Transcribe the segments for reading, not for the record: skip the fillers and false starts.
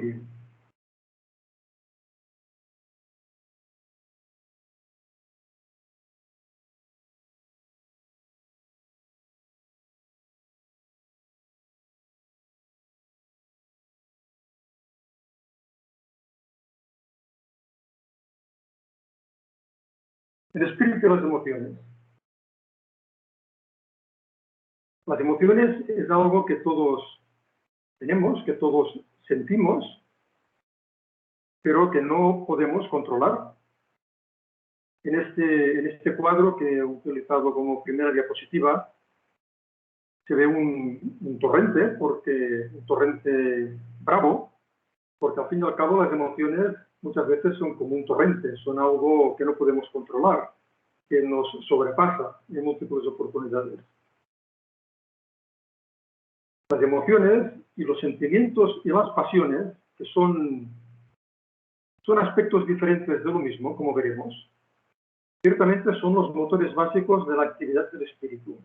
aquí. El espíritu de las emociones. Las emociones es algo que todos tenemos, que todos sentimos, pero que no podemos controlar. En este cuadro que he utilizado como primera diapositiva, se ve un torrente, un torrente bravo, porque al fin y al cabo las emociones muchas veces son como un torrente, son algo que no podemos controlar, que nos sobrepasa en múltiples oportunidades. Las emociones y los sentimientos y las pasiones, que son aspectos diferentes de lo mismo, como veremos, ciertamente son los motores básicos de la actividad del espíritu.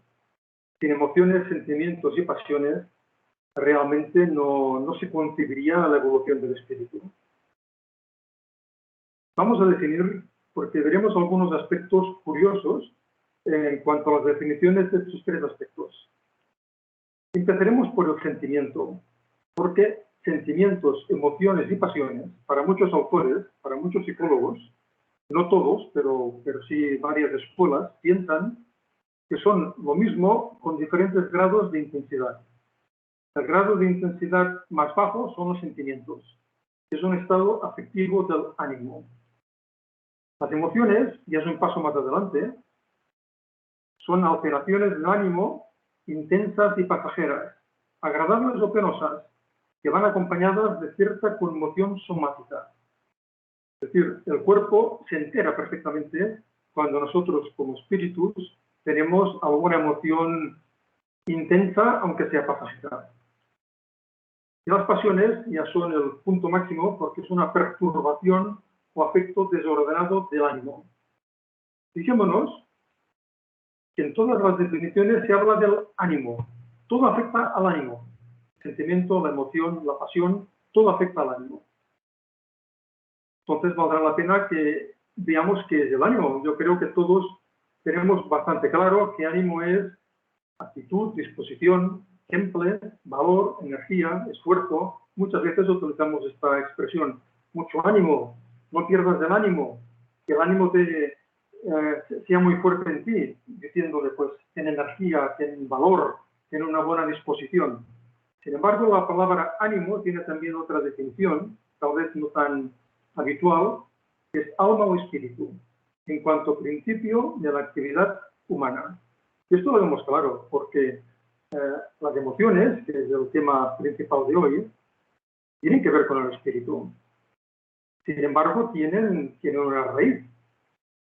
Sin emociones, sentimientos y pasiones, realmente no se concibiría la evolución del espíritu. Vamos a definir, porque veremos algunos aspectos curiosos en cuanto a las definiciones de estos tres aspectos. Empezaremos por el sentimiento, porque sentimientos, emociones y pasiones, para muchos autores, para muchos psicólogos, no todos, pero sí varias escuelas, piensan que son lo mismo con diferentes grados de intensidad. El grado de intensidad más bajo son los sentimientos, que es un estado afectivo del ánimo. Las emociones, y es un paso más adelante, son alteraciones del ánimo intensas y pasajeras, agradables o penosas, que van acompañadas de cierta conmoción somática. Es decir, el cuerpo se entera perfectamente cuando nosotros como espíritus tenemos alguna emoción intensa, aunque sea pasajera. Y las pasiones ya son el punto máximo porque es una perturbación o afecto desordenado del ánimo. Fijémonos que en todas las definiciones se habla del ánimo. Todo afecta al ánimo. El sentimiento, la emoción, la pasión, todo afecta al ánimo. Entonces valdrá la pena que veamos qué es el ánimo. Yo creo que todos tenemos bastante claro que ánimo es actitud, disposición, temple, valor, energía, esfuerzo. Muchas veces utilizamos esta expresión. Mucho ánimo, no pierdas el ánimo, que el ánimo sea muy fuerte en ti, diciéndole, pues, ten energía, ten valor, ten una buena disposición. Sin embargo, la palabra ánimo tiene también otra definición, tal vez no tan habitual, que es alma o espíritu, en cuanto a principio de la actividad humana. Y esto lo vemos claro, porque las emociones, que es el tema principal de hoy, tienen que ver con el espíritu. Sin embargo, tienen una raíz.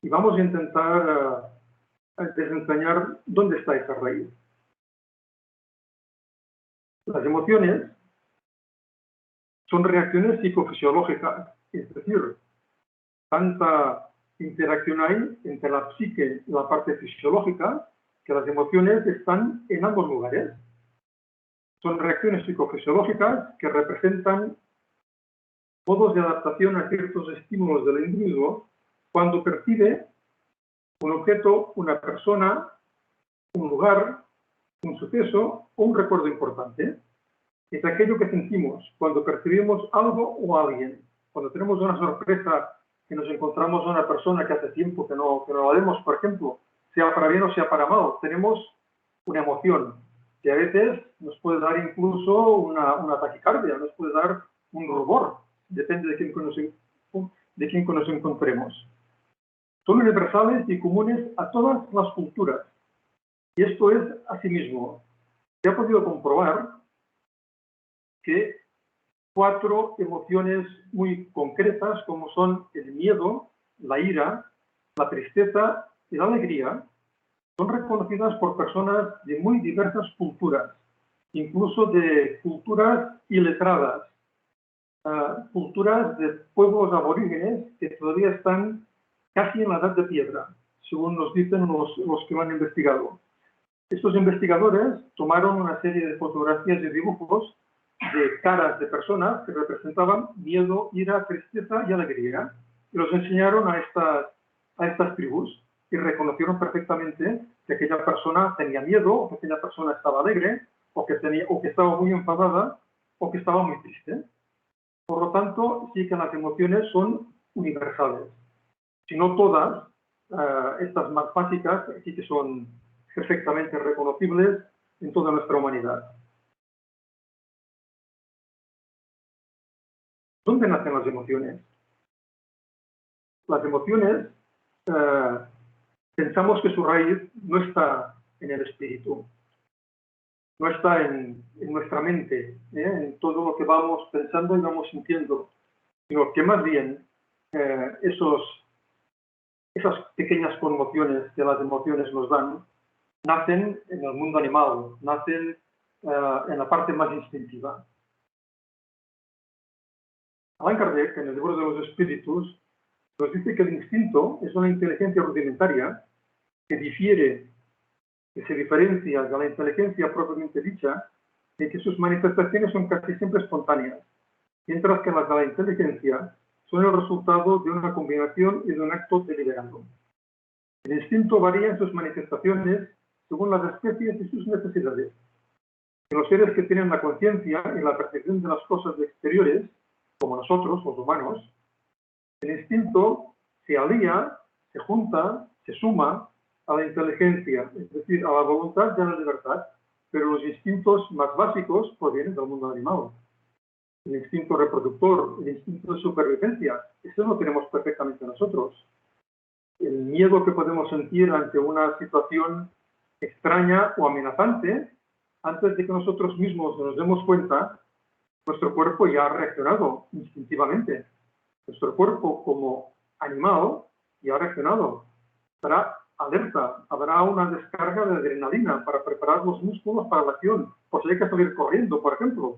Y vamos a intentar desentrañar dónde está esa raíz. Las emociones son reacciones psicofisiológicas, es decir, tanta interacción hay entre la psique y la parte fisiológica que las emociones están en ambos lugares. Son reacciones psicofisiológicas que representan modos de adaptación a ciertos estímulos del individuo cuando percibe un objeto, una persona, un lugar, un suceso o un recuerdo importante. Es aquello que sentimos cuando percibimos algo o a alguien. Cuando tenemos una sorpresa, que nos encontramos a una persona que hace tiempo que no la vemos, por ejemplo, sea para bien o sea para mal, tenemos una emoción que a veces nos puede dar incluso una taquicardia, nos puede dar un rubor, depende de quién nos encontremos. Son universales y comunes a todas las culturas. Y esto es, asimismo, se ha podido comprobar que 4 emociones muy concretas, como son el miedo, la ira, la tristeza y la alegría, son reconocidas por personas de muy diversas culturas, incluso de culturas iletradas, culturas de pueblos aborígenes que todavía están casi en la edad de piedra, según nos dicen los que lo han investigado. Estos investigadores tomaron una serie de fotografías y dibujos de caras de personas que representaban miedo, ira, tristeza y alegría. Y los enseñaron a estas tribus y reconocieron perfectamente que aquella persona tenía miedo, o que aquella persona estaba alegre, o que estaba muy enfadada, o que estaba muy triste. Por lo tanto, sí que las emociones son universales. Si no todas, estas más básicas sí que son perfectamente reconocibles en toda nuestra humanidad. ¿Dónde nacen las emociones? Las emociones, pensamos que su raíz no está en el espíritu, no está en nuestra mente, en todo lo que vamos pensando y vamos sintiendo, sino que más bien esas pequeñas conmociones que las emociones nos dan, nacen en el mundo animal, nacen en la parte más instintiva. Allan Kardec, en el libro de los espíritus, nos dice que el instinto es una inteligencia rudimentaria que se diferencia de la inteligencia propiamente dicha, y que sus manifestaciones son casi siempre espontáneas, mientras que las de la inteligencia son el resultado de una combinación y de un acto deliberado. El instinto varía en sus manifestaciones según las especies y sus necesidades. En los seres que tienen la conciencia y la percepción de las cosas exteriores, como nosotros, los humanos, el instinto se alía, se junta, se suma a la inteligencia, es decir, a la voluntad y a la libertad, pero los instintos más básicos provienen del mundo animal. El instinto reproductor, el instinto de supervivencia, eso lo tenemos perfectamente nosotros. El miedo que podemos sentir ante una situación extraña o amenazante, antes de que nosotros mismos nos demos cuenta, nuestro cuerpo ya ha reaccionado instintivamente. Nuestro cuerpo como animal ya ha reaccionado. Estará alerta, habrá una descarga de adrenalina para preparar los músculos para la acción, por si hay que salir corriendo, por ejemplo,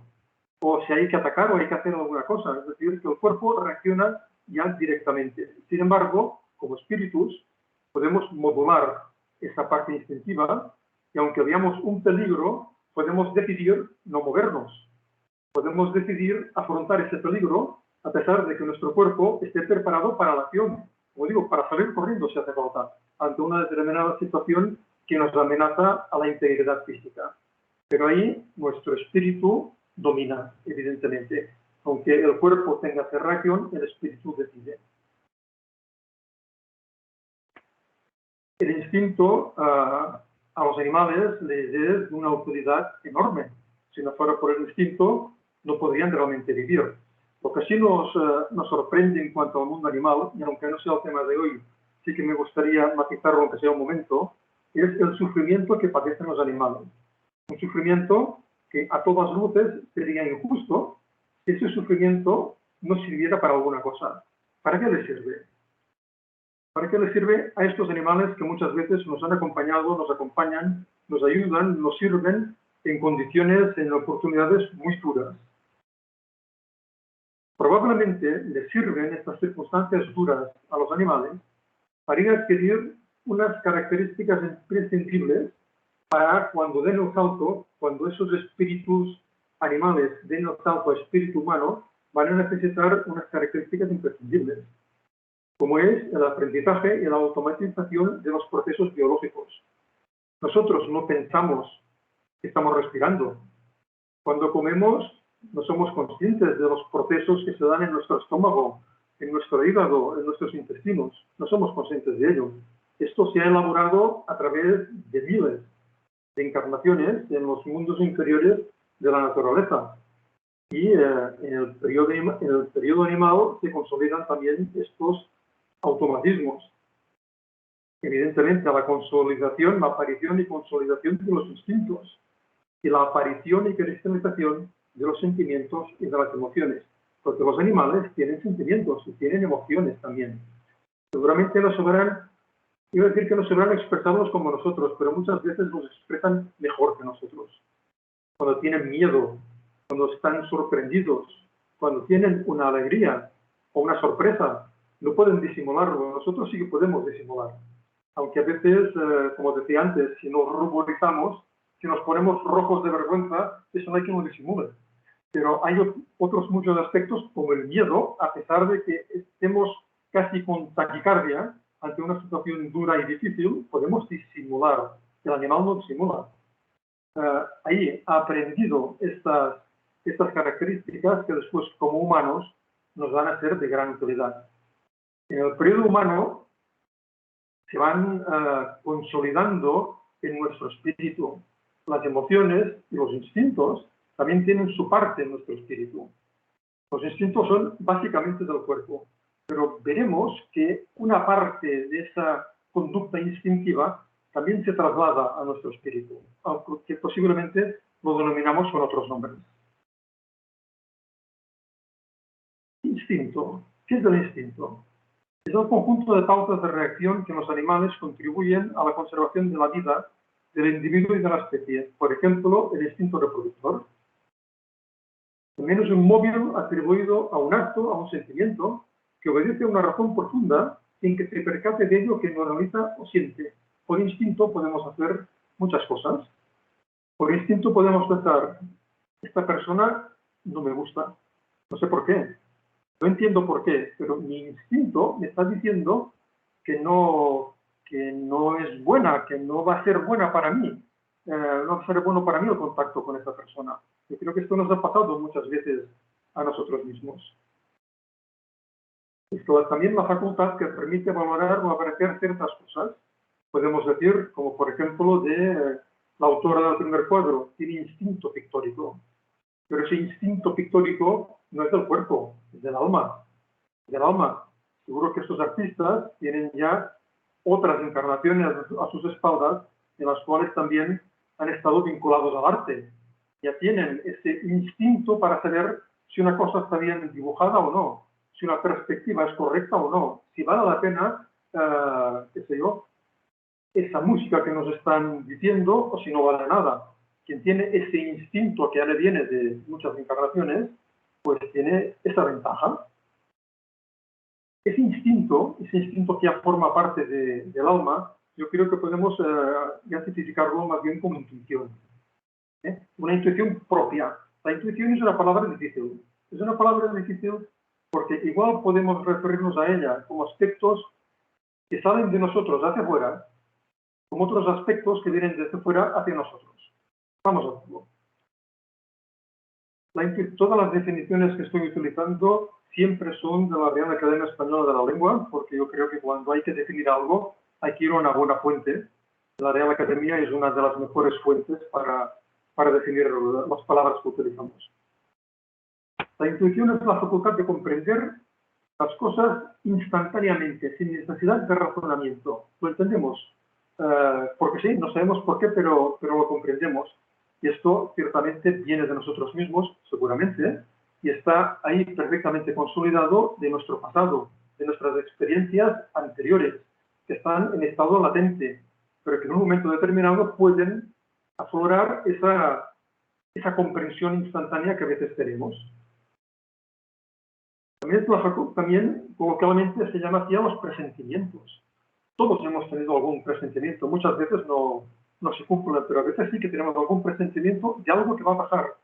o si hay que atacar o hay que hacer alguna cosa. Es decir, que el cuerpo reacciona ya directamente. Sin embargo, como espíritus, podemos modular esa parte instintiva y aunque veamos un peligro, podemos decidir no movernos. Podemos decidir afrontar ese peligro a pesar de que nuestro cuerpo esté preparado para la acción. Como digo, para salir corriendo si hace falta, ante una determinada situación que nos amenaza a la integridad física. Pero ahí nuestro espíritu domina, evidentemente. Aunque el cuerpo tenga esa reacción, el espíritu decide. El instinto a los animales les es de una utilidad enorme. Si no fuera por el instinto, no podrían realmente vivir. Lo que sí nos sorprende en cuanto al mundo animal, y aunque no sea el tema de hoy, sí que me gustaría matizarlo aunque sea un momento, es el sufrimiento que padecen los animales. Un sufrimiento que a todas luces sería injusto si ese sufrimiento no sirviera para alguna cosa. ¿Para qué les sirve? ¿Para qué les sirve a estos animales que muchas veces nos han acompañado, nos acompañan, nos ayudan, nos sirven en condiciones, en oportunidades muy duras? Probablemente les sirven estas circunstancias duras a los animales para adquirir unas características imprescindibles para cuando den el salto, cuando esos espíritus animales den el salto a espíritu humano, van a necesitar unas características imprescindibles, como es el aprendizaje y la automatización de los procesos biológicos. Nosotros no pensamos que estamos respirando. Cuando comemos, no somos conscientes de los procesos que se dan en nuestro estómago, en nuestro hígado, en nuestros intestinos. No somos conscientes de ello. Esto se ha elaborado a través de miles de encarnaciones en los mundos inferiores de la naturaleza. Y en el periodo animal se consolidan también estos automatismos. Evidentemente, la consolidación, la aparición y consolidación de los instintos y la aparición y cristalización de los sentimientos y de las emociones, porque los animales tienen sentimientos y tienen emociones también. Seguramente no sabrán, iba a decir que no sabrán expresarlos como nosotros, pero muchas veces los expresan mejor que nosotros. Cuando tienen miedo, cuando están sorprendidos, cuando tienen una alegría o una sorpresa, no pueden disimularlo. Nosotros sí que podemos disimular. Aunque a veces, como decía antes, si nos ruborizamos, si nos ponemos rojos de vergüenza, eso no hay que lo disimule. Pero hay otros muchos aspectos, como el miedo, a pesar de que estemos casi con taquicardia ante una situación dura y difícil, podemos disimular. El animal no disimula. Ahí ha aprendido estas características que después, como humanos, nos van a ser de gran utilidad. En el periodo humano se van consolidando en nuestro espíritu. Las emociones y los instintos también tienen su parte en nuestro espíritu. Los instintos son básicamente del cuerpo, pero veremos que una parte de esa conducta instintiva también se traslada a nuestro espíritu, aunque posiblemente lo denominamos con otros nombres. Instinto. ¿Qué es el instinto? Es el conjunto de pautas de reacción que los animales contribuyen a la conservación de la vida del individuo y de la especie. Por ejemplo, el instinto reproductor. También es un móvil atribuido a un acto, a un sentimiento, que obedece a una razón profunda sin que se percate de ello que no analiza o siente. Por instinto podemos hacer muchas cosas. Por instinto podemos pensar, esta persona no me gusta, no sé por qué. No entiendo por qué, pero mi instinto me está diciendo que no es buena, que no va a ser buena para mí. No va a ser bueno para mí el contacto con esta persona. Yo creo que esto nos ha pasado muchas veces a nosotros mismos. Esto es también la facultad que permite valorar o apreciar ciertas cosas. Podemos decir, como por ejemplo, de la autora del primer cuadro, tiene instinto pictórico. Pero ese instinto pictórico no es del cuerpo, es del alma. Del alma. Seguro que estos artistas tienen ya otras encarnaciones a sus espaldas, en las cuales también han estado vinculados al arte. Ya tienen ese instinto para saber si una cosa está bien dibujada o no, si una perspectiva es correcta o no, si vale la pena, qué sé yo, esa música que nos están diciendo o si no vale nada. Quien tiene ese instinto que ya le viene de muchas encarnaciones, pues tiene esa ventaja. Ese instinto que ya forma parte del alma, yo creo que podemos identificarlo más bien como intuición. Una intuición propia. La intuición es una palabra difícil. Es una palabra difícil porque igual podemos referirnos a ella como aspectos que salen de nosotros hacia afuera, como otros aspectos que vienen desde fuera hacia nosotros. Vamos a verlo. Todas las definiciones que estoy utilizando siempre son de la Real Academia Española de la Lengua, porque yo creo que cuando hay que definir algo hay que ir a una buena fuente. La Real Academia es una de las mejores fuentes para definir las palabras que utilizamos. La intuición es la facultad de comprender las cosas instantáneamente, sin necesidad de razonamiento. ¿Lo entendemos? Porque sí, no sabemos por qué, pero lo comprendemos. Y esto ciertamente viene de nosotros mismos, seguramente, y está ahí perfectamente consolidado de nuestro pasado, de nuestras experiencias anteriores, que están en estado latente, pero que en un momento determinado pueden aflorar esa comprensión instantánea que a veces tenemos. También coloquialmente se llama así a los presentimientos. Todos hemos tenido algún presentimiento, muchas veces no se cumplen, pero a veces sí que tenemos algún presentimiento de algo que va a pasar.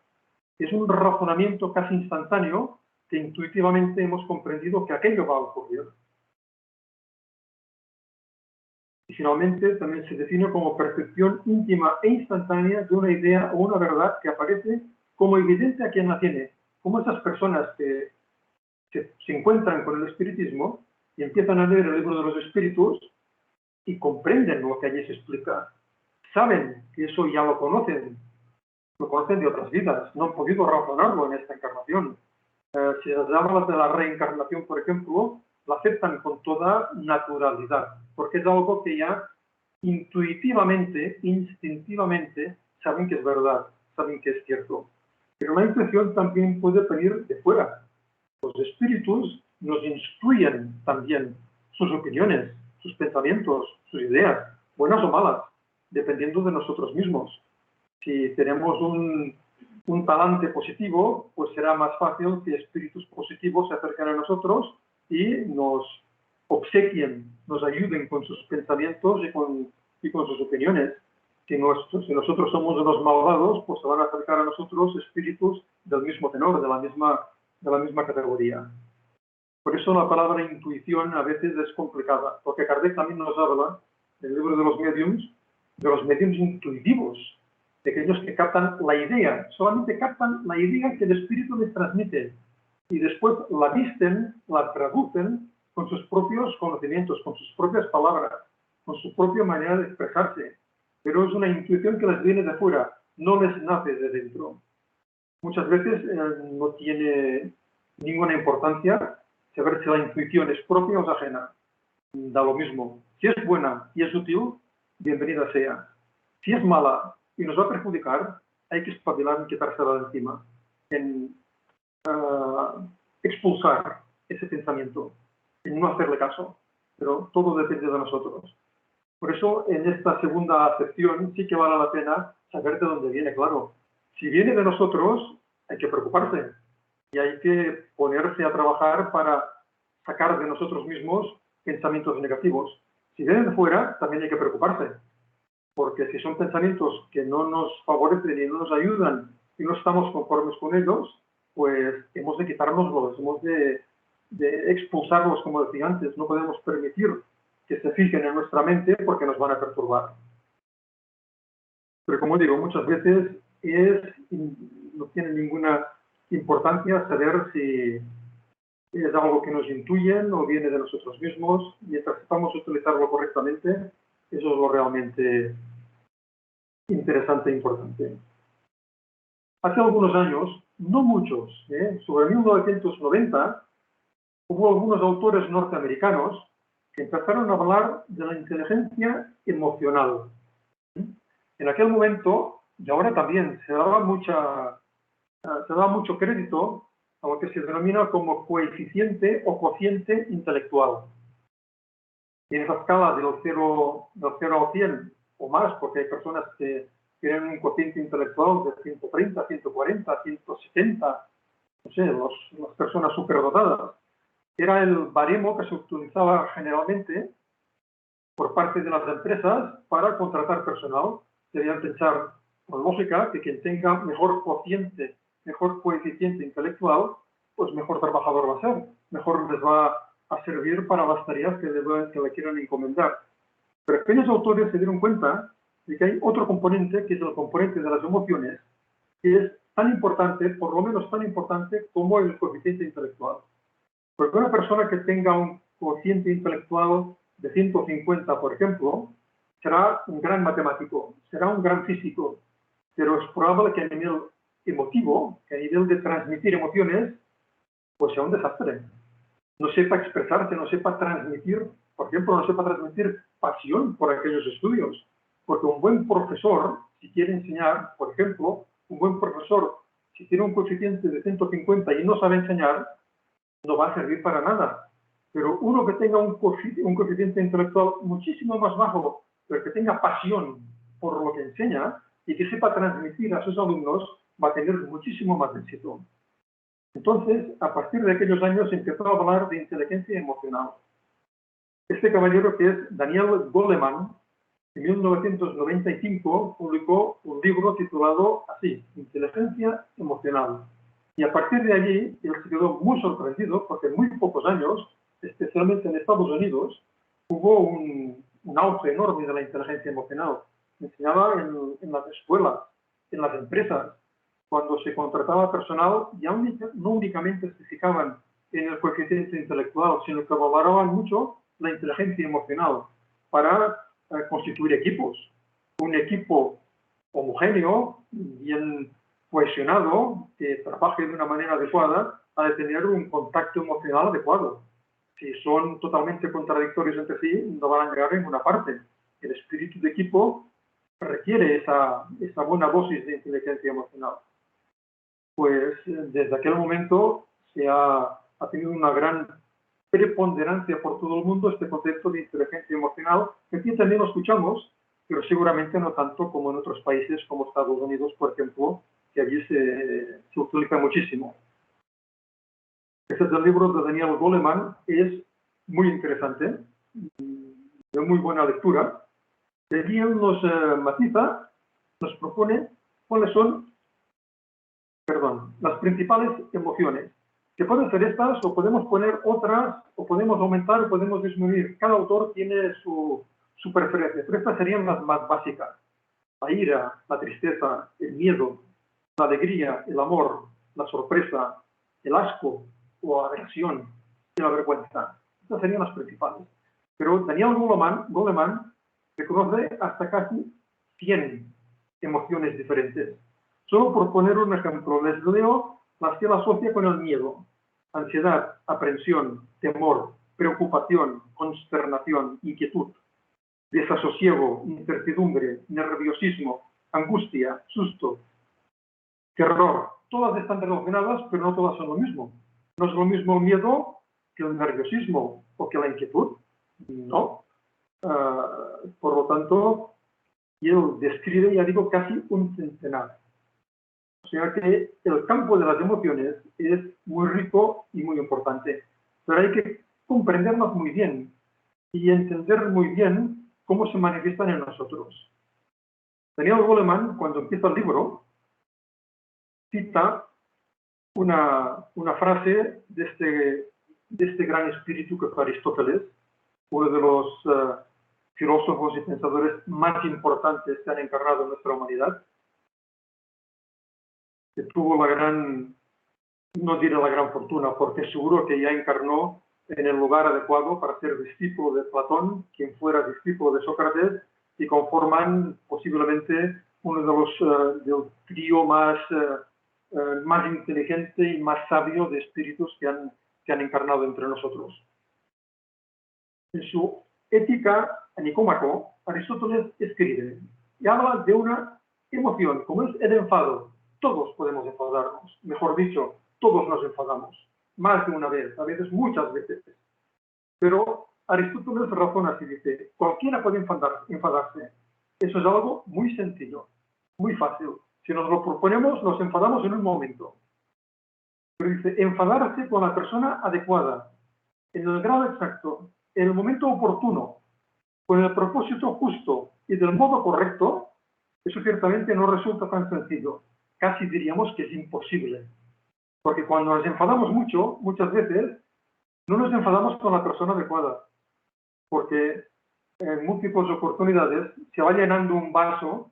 Es un razonamiento casi instantáneo que intuitivamente hemos comprendido que aquello va a ocurrir. Y finalmente también se define como percepción íntima e instantánea de una idea o una verdad que aparece como evidente a quien la tiene, como esas personas que se encuentran con el espiritismo y empiezan a leer el libro de los espíritus y comprenden lo que allí se explica. Saben que eso ya lo conocen de otras vidas, no han podido razonarlo en esta encarnación. Si les hablas de la reencarnación, por ejemplo, la aceptan con toda naturalidad, porque es algo que ya intuitivamente, instintivamente, saben que es verdad, saben que es cierto. Pero la intuición también puede venir de fuera. Los espíritus nos instruyen también sus opiniones, sus pensamientos, sus ideas, buenas o malas, dependiendo de nosotros mismos. Si tenemos un talante positivo, pues será más fácil que espíritus positivos se acerquen a nosotros y nos obsequien, nos ayuden con sus pensamientos y con sus opiniones. Si nosotros somos los malvados, pues se van a acercar a nosotros espíritus del mismo tenor, de la misma categoría. Por eso la palabra intuición a veces es complicada, porque Kardec también nos habla, en el libro de los mediums intuitivos, de aquellos que captan la idea, solamente captan la idea que el espíritu les transmite y después la visten, la traducen con sus propios conocimientos, con sus propias palabras, con su propia manera de expresarse. Pero es una intuición que les viene de fuera, no les nace de dentro. Muchas veces no tiene ninguna importancia saber si la intuición es propia o es ajena. Da lo mismo. Si es buena y es útil, bienvenida sea. Si es mala y nos va a perjudicar, hay que espabilar y quitársela de encima, en expulsar ese pensamiento, en no hacerle caso. Pero todo depende de nosotros. Por eso, en esta segunda acepción, sí que vale la pena saber de dónde viene, claro. Si viene de nosotros, hay que preocuparse y hay que ponerse a trabajar para sacar de nosotros mismos pensamientos negativos. Si vienen de fuera, también hay que preocuparse, porque si son pensamientos que no nos favorecen y no nos ayudan y no estamos conformes con ellos, pues hemos de quitárnoslos, hemos de expulsarlos, como decía antes. No podemos permitir que se fijen en nuestra mente porque nos van a perturbar. Pero como digo, muchas veces no tiene ninguna importancia saber si es algo que nos intuyen o viene de nosotros mismos. Mientras sepamos utilizarlo correctamente, eso es lo realmente interesante e importante. Hace algunos años, no muchos, sobre 1990, hubo algunos autores norteamericanos que empezaron a hablar de la inteligencia emocional. En aquel momento, y ahora también, se daba mucho crédito a lo que se denomina como coeficiente o cociente intelectual. Y en esa escala del 0 a 100 o más, porque hay personas que tienen un cociente intelectual de 130, 140, 170, no sé, las personas superdotadas. Era el baremo que se utilizaba generalmente por parte de las empresas para contratar personal. Debían pensar con lógica que quien tenga mejor coeficiente intelectual, pues mejor trabajador va a ser, mejor les va a servir para las tareas que le quieran encomendar. Pero aquellos autores se dieron cuenta de que hay otro componente, que es el componente de las emociones, que es tan importante, por lo menos tan importante, como el coeficiente intelectual. Porque una persona que tenga un cociente intelectual de 150, por ejemplo, será un gran matemático, será un gran físico, pero es probable que a nivel emotivo, que a nivel de transmitir emociones, pues sea un desastre. No sepa expresarse, no sepa transmitir, por ejemplo, no sepa transmitir pasión por aquellos estudios. Porque un buen profesor, si quiere enseñar, por ejemplo, un buen profesor, si tiene un coeficiente de 150 y no sabe enseñar, no va a servir para nada. Pero uno que tenga un coeficiente intelectual muchísimo más bajo, pero que tenga pasión por lo que enseña y que sepa transmitir a sus alumnos, va a tener muchísimo más éxito. Entonces, a partir de aquellos años, se empezó a hablar de inteligencia emocional. Este caballero, que es Daniel Goleman, en 1995 publicó un libro titulado así, Inteligencia Emocional. Y a partir de allí, él se quedó muy sorprendido porque en muy pocos años, especialmente en Estados Unidos, hubo un auge enorme de la inteligencia emocional. Enseñaba en las escuelas, en las empresas. Cuando se contrataba personal, ya no únicamente se fijaban en el coeficiente intelectual, sino que valoraban mucho la inteligencia emocional para constituir equipos. Un equipo homogéneo, bien cohesionado, que trabaje de una manera adecuada, ha de tener un contacto emocional adecuado. Si son totalmente contradictorios entre sí, no van a llegar a ninguna parte. El espíritu de equipo requiere esa buena dosis de inteligencia emocional. Pues desde aquel momento se ha tenido una gran preponderancia por todo el mundo este concepto de inteligencia emocional, que aquí también lo escuchamos, pero seguramente no tanto como en otros países como Estados Unidos, por ejemplo, que allí se utiliza muchísimo. Este es el libro de Daniel Goleman, es muy interesante, de muy buena lectura, Y aquí él nos matiza, nos propone cuáles son, las principales emociones. Que pueden ser estas, o podemos poner otras, o podemos aumentar, o podemos disminuir. Cada autor tiene su preferencia, pero estas serían las más básicas. La ira, la tristeza, el miedo, la alegría, el amor, la sorpresa, el asco o aversión y la vergüenza. Estas serían las principales. Pero Daniel Goleman reconoce hasta casi 100 emociones diferentes. Solo por poner un ejemplo, les leo las que él asocia con el miedo: ansiedad, aprensión, temor, preocupación, consternación, inquietud, desasosiego, incertidumbre, nerviosismo, angustia, susto, terror. Todas están relacionadas, pero no todas son lo mismo. No es lo mismo el miedo que el nerviosismo o que la inquietud. No. Por lo tanto, él describe, ya digo, casi un centenar. O sea que el campo de las emociones es muy rico y muy importante. Pero hay que comprenderlas muy bien y entender muy bien cómo se manifiestan en nosotros. Daniel Goleman, cuando empieza el libro, cita una frase de este gran espíritu que fue Aristóteles, uno de los filósofos y pensadores más importantes que han encarnado en nuestra humanidad, que tuvo la gran, no diré la gran fortuna, porque seguro que ya encarnó en el lugar adecuado para ser discípulo de Platón, quien fuera discípulo de Sócrates, y conforman posiblemente uno de los del trío más inteligente y más sabio de espíritus que han encarnado entre nosotros. En su Ética a Nicómaco, Aristóteles escribe y habla de una emoción, como es el enfado. Todos podemos enfadarnos, mejor dicho, todos nos enfadamos, más de una vez, a veces muchas veces. Pero Aristóteles razona así, dice: cualquiera puede enfadarse. Eso es algo muy sencillo, muy fácil. Si nos lo proponemos, nos enfadamos en un momento. Pero dice, enfadarse con la persona adecuada, en el grado exacto, en el momento oportuno, con el propósito justo y del modo correcto, eso ciertamente no resulta tan sencillo. Casi diríamos que es imposible. Porque cuando nos enfadamos mucho, muchas veces, no nos enfadamos con la persona adecuada. Porque en múltiples oportunidades se va llenando un vaso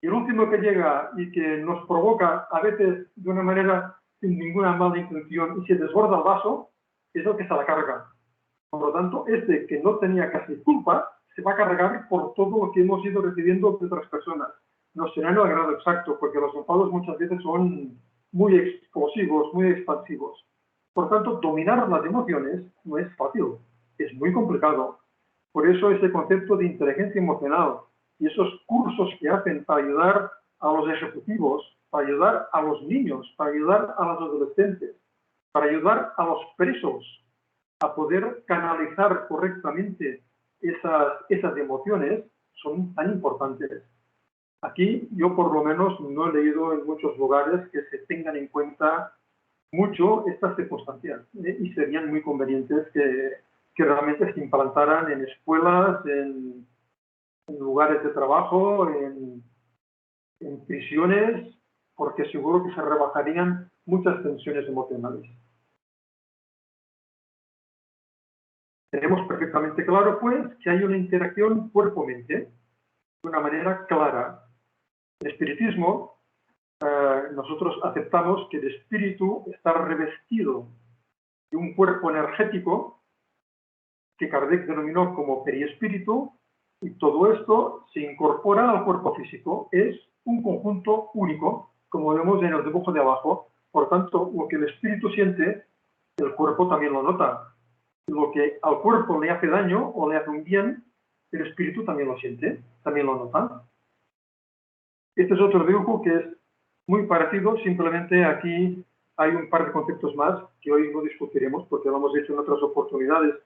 y el último que llega y que nos provoca, a veces de una manera sin ninguna mala intención, y se desborda el vaso, es el que se la carga. Por lo tanto, este que no tenía casi culpa, se va a cargar por todo lo que hemos ido recibiendo de otras personas. No será en el grado exacto, porque los enfados muchas veces son muy explosivos, muy expansivos. Por tanto, dominar las emociones no es fácil, es muy complicado. Por eso ese concepto de inteligencia emocional y esos cursos que hacen para ayudar a los ejecutivos, para ayudar a los niños, para ayudar a los adolescentes, para ayudar a los presos a poder canalizar correctamente esas emociones, son tan importantes. Aquí yo por lo menos no he leído en muchos lugares que se tengan en cuenta mucho estas circunstancias, y serían muy convenientes que realmente se implantaran en escuelas, en lugares de trabajo, en prisiones, porque seguro que se rebajarían muchas tensiones emocionales. Tenemos perfectamente claro, pues, que hay una interacción cuerpo-mente de una manera clara. El espiritismo, nosotros aceptamos que el espíritu está revestido de un cuerpo energético que Kardec denominó como periespíritu, y todo esto se incorpora al cuerpo físico. Es un conjunto único, como vemos en el dibujo de abajo. Por tanto, lo que el espíritu siente, el cuerpo también lo nota. Lo que al cuerpo le hace daño o le hace un bien, el espíritu también lo siente, también lo nota. Este es otro dibujo que es muy parecido, simplemente aquí hay un par de conceptos más que hoy no discutiremos porque lo hemos hecho en otras oportunidades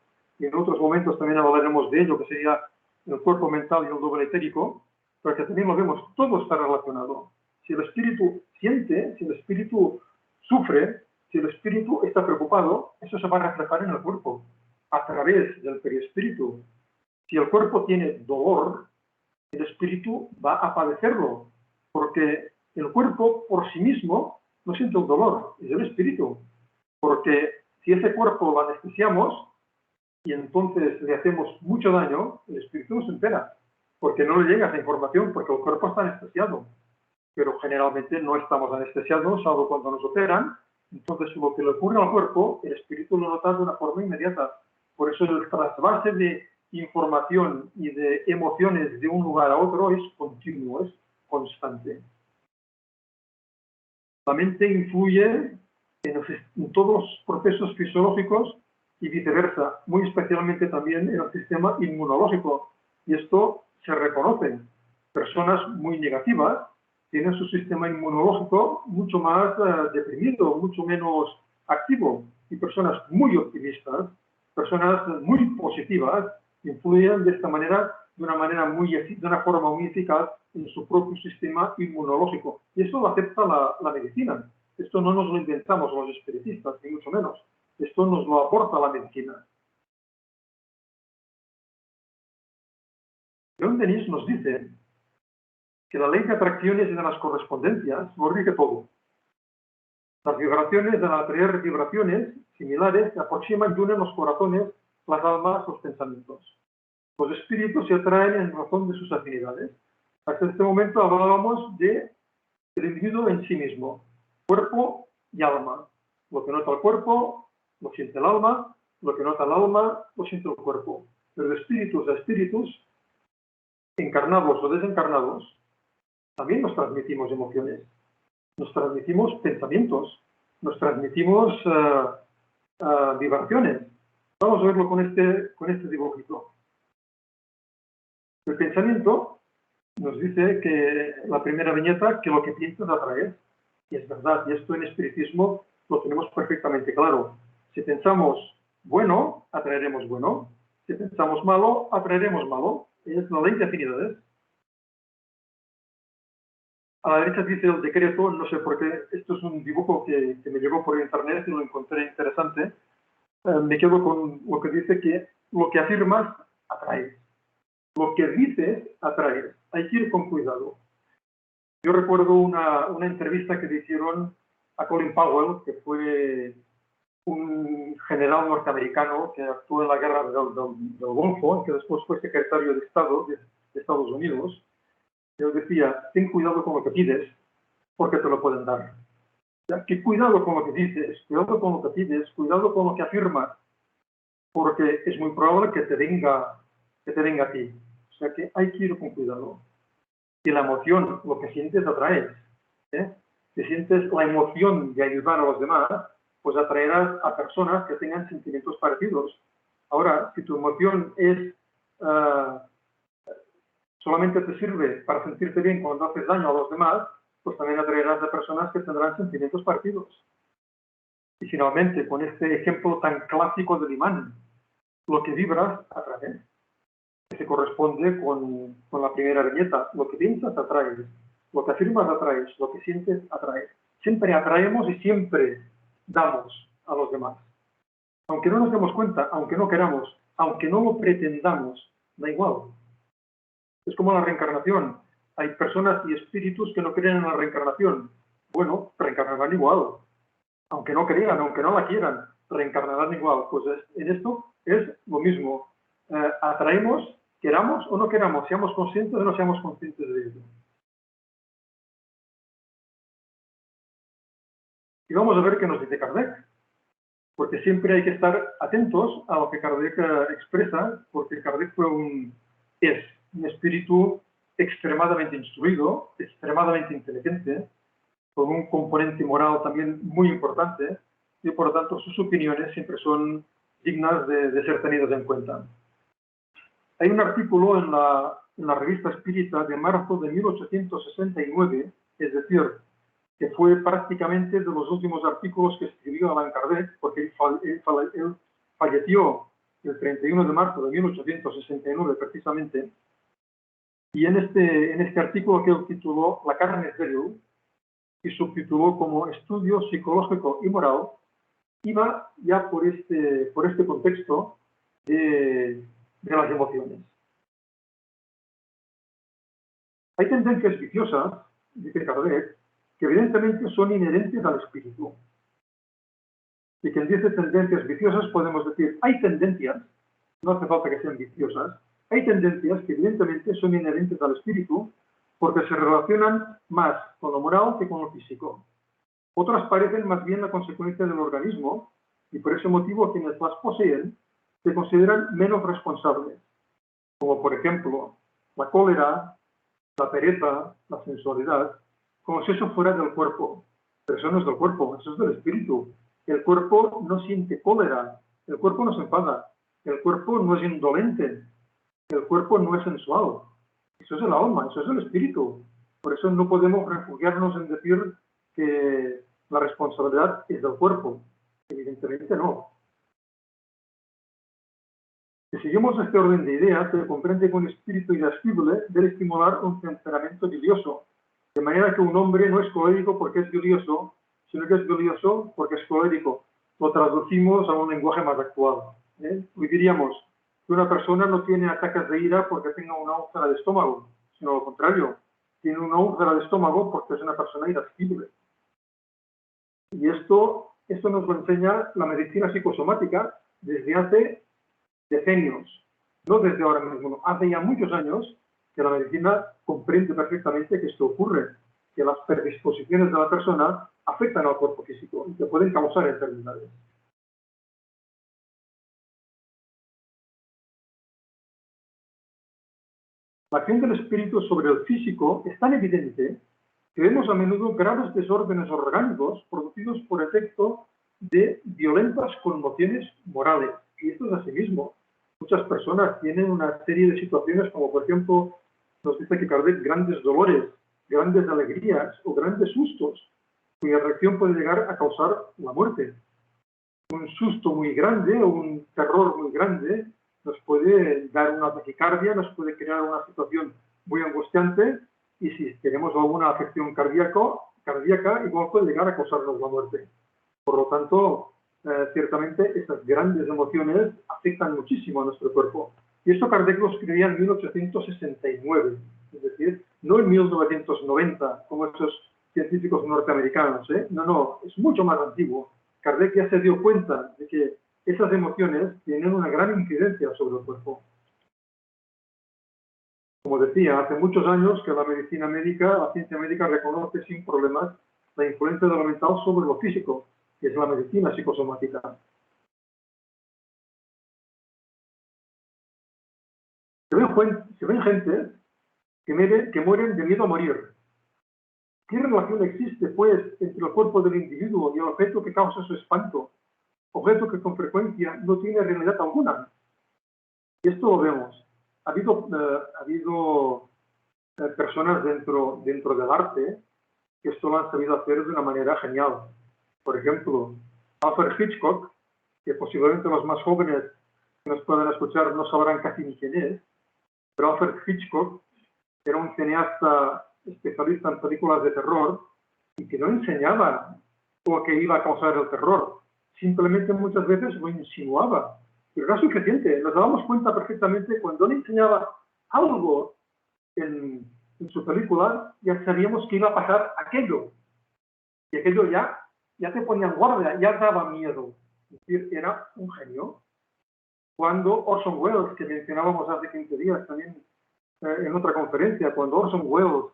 y en otros momentos también hablaremos de ello, que sería el cuerpo mental y el doble etérico, pero que también lo vemos, todo está relacionado. Si el espíritu siente, si el espíritu sufre, si el espíritu está preocupado, eso se va a reflejar en el cuerpo, a través del perispíritu. Si el cuerpo tiene dolor, el espíritu va a padecerlo, porque el cuerpo por sí mismo no siente el dolor, es el espíritu. Porque si ese cuerpo lo anestesiamos y entonces le hacemos mucho daño, el espíritu no se entera, porque no le llega esa información, porque el cuerpo está anestesiado. Pero generalmente no estamos anestesiados, salvo cuando nos operan. Entonces, lo que le ocurre al cuerpo, el espíritu lo nota de una forma inmediata. Por eso el trasvase de información y de emociones de un lugar a otro es continuo, es constante. La mente influye en todos los procesos fisiológicos y viceversa, muy especialmente también en el sistema inmunológico. Y esto se reconoce. Personas muy negativas tienen su sistema inmunológico mucho más deprimido, mucho menos activo. Y personas muy optimistas, personas muy positivas, influyen de esta manera, de una forma muy eficaz en su propio sistema inmunológico. Y esto lo acepta la medicina. Esto no nos lo inventamos los espiritistas, ni mucho menos. Esto nos lo aporta la medicina. Leon Denis nos dice que la ley de atracciones y de las correspondencias lo rige todo. Las vibraciones al atraer vibraciones similares se aproximan y unen los corazones, las almas, los pensamientos. Los espíritus se atraen en razón de sus afinidades. Hasta este momento hablábamos del individuo en sí mismo, cuerpo y alma. Lo que nota el cuerpo, lo siente el alma, lo que nota el alma, lo siente el cuerpo. Pero de espíritus a espíritus, encarnados o desencarnados, también nos transmitimos emociones, nos transmitimos pensamientos, nos transmitimos vibraciones. Vamos a verlo con este dibujito. El pensamiento nos dice que la primera viñeta, que lo que piensas atraes, y es verdad, y esto en espiritismo lo tenemos perfectamente claro. Si pensamos bueno, atraeremos bueno. Si pensamos malo, atraeremos malo. Es la ley de afinidades. A la derecha dice el decreto, no sé por qué, esto es un dibujo que me llegó por internet y lo encontré interesante. Me quedo con lo que dice que lo que afirmas, atraes. Lo que dices, atraes. Hay que ir con cuidado. Yo recuerdo una entrevista que le hicieron a Colin Powell, que fue un general norteamericano que actuó en la guerra del Golfo, que después fue secretario de Estado de Estados Unidos. Él decía, ten cuidado con lo que pides, porque te lo pueden dar. O sea, que cuidado con lo que dices, cuidado con lo que pides, cuidado con lo que afirmas, porque es muy probable que te venga a ti. O sea que hay que ir con cuidado. Y la emoción, lo que sientes, atraes. Si sientes la emoción de ayudar a los demás, pues atraerás a personas que tengan sentimientos parecidos. Ahora, si tu emoción es solamente te sirve para sentirte bien cuando haces daño a los demás, pues también atraerás a personas que tendrán sentimientos parecidos. Y finalmente, con este ejemplo tan clásico del imán, lo que vibras atrae, que se corresponde con la primera viñeta. Lo que piensas atraes, lo que afirmas atraes, lo que sientes atraes. Siempre atraemos y siempre damos a los demás. Aunque no nos demos cuenta, aunque no queramos, aunque no lo pretendamos, da igual. Es como la reencarnación. Hay personas y espíritus que no creen en la reencarnación. Bueno, reencarnarán igual. Aunque no crean, aunque no la quieran, reencarnarán igual. Pues en esto es lo mismo. Atraemos, queramos o no queramos, seamos conscientes o no seamos conscientes de ello. Y vamos a ver qué nos dice Kardec. Porque siempre hay que estar atentos a lo que Kardec expresa, porque Kardec es un espíritu extremadamente instruido, extremadamente inteligente, con un componente moral también muy importante, y por lo tanto sus opiniones siempre son dignas de ser tenidas en cuenta. Hay un artículo en la revista Espírita de marzo de 1869, es decir, que fue prácticamente de los últimos artículos que escribió Allan Kardec, porque él falleció el 31 de marzo de 1869 precisamente, y en este artículo que él tituló La carne es débil, y subtituló como Estudio psicológico y moral, iba ya por este contexto de las emociones. Hay tendencias viciosas, dice Kardec, que evidentemente son inherentes al espíritu. Y quien dice tendencias viciosas podemos decir, hay tendencias, no hace falta que sean viciosas, hay tendencias que evidentemente son inherentes al espíritu porque se relacionan más con lo moral que con lo físico. Otras parecen más bien la consecuencia del organismo y por ese motivo quienes las poseen se consideran menos responsables, como por ejemplo la cólera, la pereza, la sensualidad, como si eso fuera del cuerpo. Pero eso no es del cuerpo, eso es del espíritu. El cuerpo no siente cólera, el cuerpo no se enfada, el cuerpo no es indolente, el cuerpo no es sensual. Eso es el alma, eso es el espíritu. Por eso no podemos refugiarnos en decir que la responsabilidad es del cuerpo. Evidentemente no. Si seguimos este orden de ideas, se comprende que un espíritu irascible debe estimular un temperamento bilioso, de manera que un hombre no es colérico porque es bilioso, sino que es bilioso porque es colérico. Lo traducimos a un lenguaje más actual. Hoy diríamos que una persona no tiene ataques de ira porque tenga una úlcera de estómago, sino lo contrario, tiene una úlcera de estómago porque es una persona irascible. Y esto nos lo enseña la medicina psicosomática desde hace decenios, no desde ahora mismo, no. Hace ya muchos años que la medicina comprende perfectamente que esto ocurre, que las predisposiciones de la persona afectan al cuerpo físico y que pueden causar enfermedades. La acción del espíritu sobre el físico es tan evidente que vemos a menudo graves desórdenes orgánicos producidos por efecto de violentas conmociones morales. Y esto es asimismo. Muchas personas tienen una serie de situaciones como, por ejemplo, nos dice que Kardec, grandes dolores, grandes alegrías o grandes sustos, cuya reacción puede llegar a causar la muerte. Un susto muy grande o un terror muy grande nos puede dar una taquicardia, nos puede crear una situación muy angustiante y si tenemos alguna afección cardíaca igual puede llegar a causarnos la muerte. Por lo tanto, ciertamente estas grandes emociones afectan muchísimo a nuestro cuerpo. Y esto Kardec lo escribía en 1869, es decir, no en 1990, como esos científicos norteamericanos. No, es mucho más antiguo. Kardec ya se dio cuenta de que esas emociones tienen una gran incidencia sobre el cuerpo. Como decía, hace muchos años que la medicina médica, la ciencia médica reconoce sin problemas la influencia de lo mental sobre lo físico, que es la medicina psicosomática. Se ven gente que mueren de miedo a morir. ¿Qué relación existe, pues, entre el cuerpo del individuo y el objeto que causa su espanto? Objeto que con frecuencia no tiene realidad alguna. Y esto lo vemos. Ha habido personas dentro del arte que esto lo han sabido hacer de una manera genial. Por ejemplo, Alfred Hitchcock, que posiblemente los más jóvenes que nos puedan escuchar no sabrán casi ni quién es, pero Alfred Hitchcock era un cineasta especialista en películas de terror y que no enseñaba lo que iba a causar el terror, simplemente muchas veces lo insinuaba. Pero era suficiente, nos dábamos cuenta perfectamente cuando él enseñaba algo en su película, ya sabíamos que iba a pasar aquello. Y aquello ya te ponía en guardia, ya daba miedo. Es decir, era un genio. Cuando Orson Welles, que mencionábamos hace 15 días también en otra conferencia, cuando Orson Welles,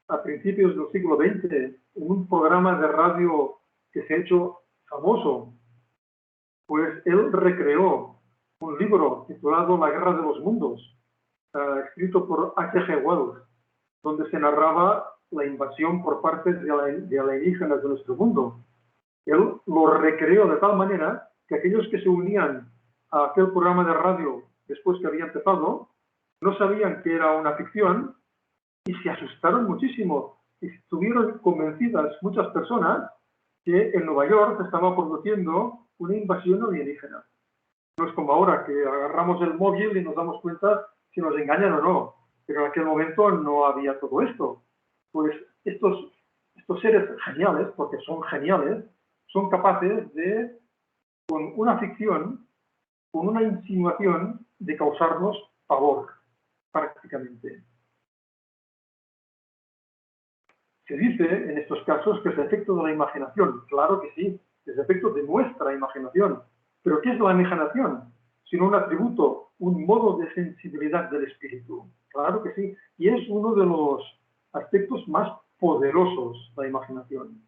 a principios del siglo XX, en un programa de radio que se ha hecho famoso, pues él recreó un libro titulado La Guerra de los Mundos, escrito por H.G. Wells, donde se narraba la invasión por parte de alienígenas de nuestro mundo. Él lo recreó de tal manera que aquellos que se unían a aquel programa de radio después que había empezado, no sabían que era una ficción y se asustaron muchísimo. Y estuvieron convencidas muchas personas que en Nueva York se estaba produciendo una invasión alienígena. No es como ahora, que agarramos el móvil y nos damos cuenta si nos engañan o no. Pero en aquel momento no había todo esto. Pues estos seres geniales, porque son geniales, son capaces de, con una ficción, con una insinuación, de causarnos pavor, prácticamente. Se dice en estos casos que es efecto de la imaginación. Claro que sí, es efecto de nuestra imaginación. ¿Pero qué es la imaginación? Sino un atributo, un modo de sensibilidad del espíritu. Claro que sí. Y es uno de los aspectos más poderosos de la imaginación.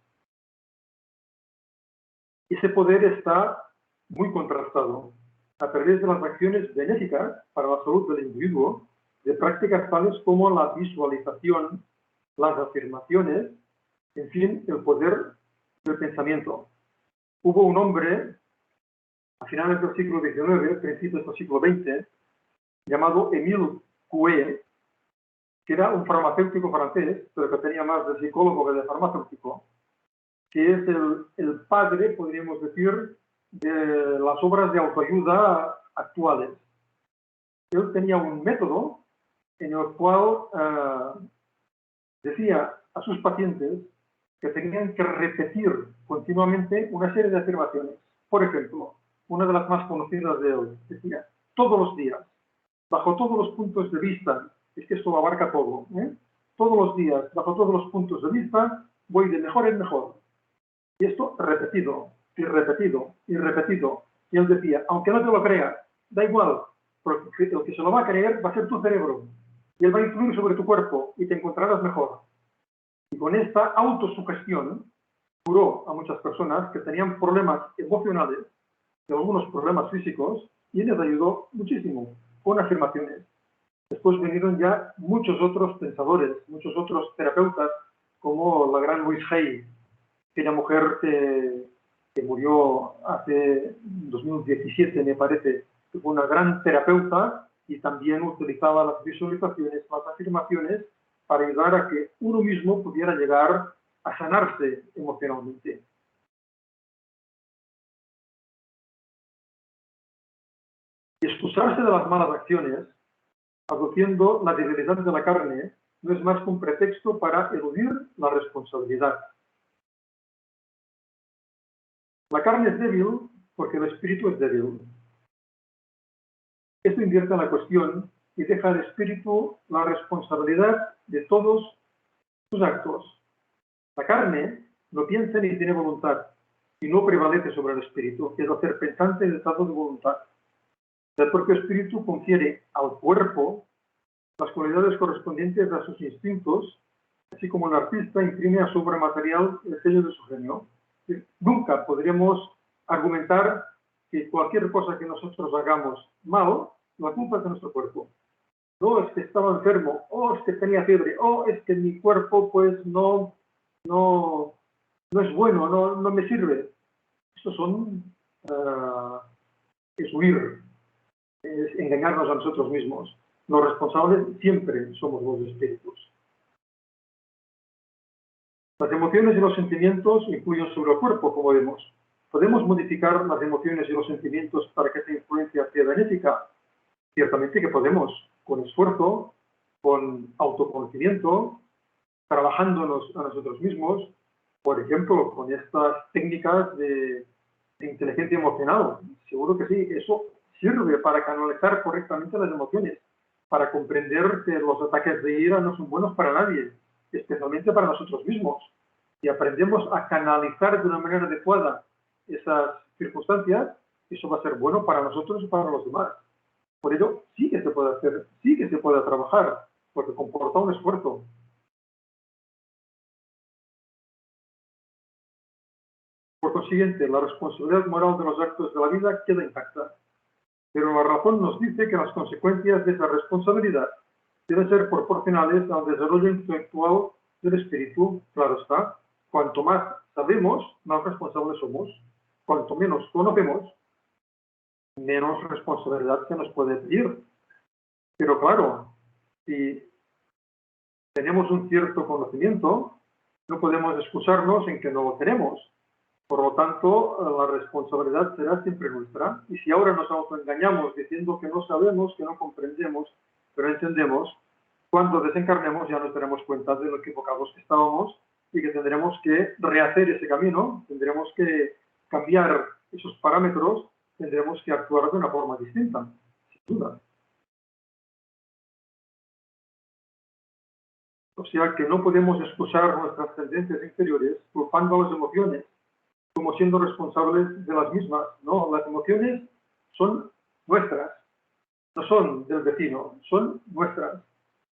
Ese poder está muy contrastado a través de las acciones benéficas para la salud del individuo, de prácticas tales como la visualización, las afirmaciones, en fin, el poder del pensamiento. Hubo un hombre, a finales del siglo XIX, principios del siglo XX, llamado Émile Coué, que era un farmacéutico francés, pero que tenía más de psicólogo que de farmacéutico, que es el padre, podríamos decir, de las obras de autoayuda actuales. Él tenía un método en el cual decía a sus pacientes que tenían que repetir continuamente una serie de afirmaciones. Por ejemplo, una de las más conocidas de él decía, todos los días, bajo todos los puntos de vista, es que esto abarca todo, todos los días, bajo todos los puntos de vista, voy de mejor en mejor. Y esto repetido, y repetido, y repetido. Y él decía, aunque no te lo creas, da igual, porque el que se lo va a creer va a ser tu cerebro. Y él va a influir sobre tu cuerpo y te encontrarás mejor. Y con esta autosugestión curó a muchas personas que tenían problemas emocionales y algunos problemas físicos y les ayudó muchísimo con afirmaciones. Después vinieron ya muchos otros pensadores, muchos otros terapeutas, como la gran Louise Hay, aquella mujer que murió hace 2017, me parece, que fue una gran terapeuta y también utilizaba las visualizaciones, las afirmaciones, para ayudar a que uno mismo pudiera llegar a sanarse emocionalmente. Excusarse de las malas acciones, aduciendo la debilidad de la carne, no es más que un pretexto para eludir la responsabilidad. La carne es débil porque el espíritu es débil. Esto invierte la cuestión y deja al espíritu la responsabilidad de todos sus actos. La carne no piensa ni tiene voluntad y no prevalece sobre el espíritu, que es el ser pensante en estado de voluntad. El propio espíritu confiere al cuerpo las cualidades correspondientes a sus instintos, así como el artista imprime a su obra material el sello de su genio. Nunca podríamos argumentar que cualquier cosa que nosotros hagamos mal, la culpa es de nuestro cuerpo. No es que estaba enfermo, o es que tenía fiebre, o es que mi cuerpo pues no es bueno, no me sirve. Estos son, es huir, es engañarnos a nosotros mismos. Los responsables siempre somos los espíritus. Las emociones y los sentimientos influyen sobre el cuerpo, como vemos. ¿Podemos modificar las emociones y los sentimientos para que esa influencia sea benéfica? Ciertamente que podemos, con esfuerzo, con autoconocimiento, trabajándonos a nosotros mismos, por ejemplo, con estas técnicas de inteligencia emocional. Seguro que sí, eso sirve para canalizar correctamente las emociones, para comprender que los ataques de ira no son buenos para nadie, especialmente para nosotros mismos. Si aprendemos a canalizar de una manera adecuada esas circunstancias, eso va a ser bueno para nosotros y para los demás. Por ello, sí que se puede hacer, sí que se puede trabajar, porque comporta un esfuerzo. Por consiguiente, la responsabilidad moral de los actos de la vida queda intacta. Pero la razón nos dice que las consecuencias de esa responsabilidad deben ser proporcionales al desarrollo intelectual del espíritu. Claro está, cuanto más sabemos, más responsables somos. Cuanto menos conocemos, menos responsabilidad se nos puede pedir. Pero claro, si tenemos un cierto conocimiento, no podemos excusarnos en que no lo tenemos. Por lo tanto, la responsabilidad será siempre nuestra. Y si ahora nos autoengañamos diciendo que no sabemos, que no comprendemos, pero entendemos, cuando desencarnemos ya nos daremos cuenta de lo equivocados que estábamos y que tendremos que rehacer ese camino, tendremos que cambiar esos parámetros, tendremos que actuar de una forma distinta, sin duda. O sea que no podemos excusar nuestras tendencias inferiores culpando a las emociones como siendo responsables de las mismas. No, las emociones son nuestras, no son del vecino, son nuestras.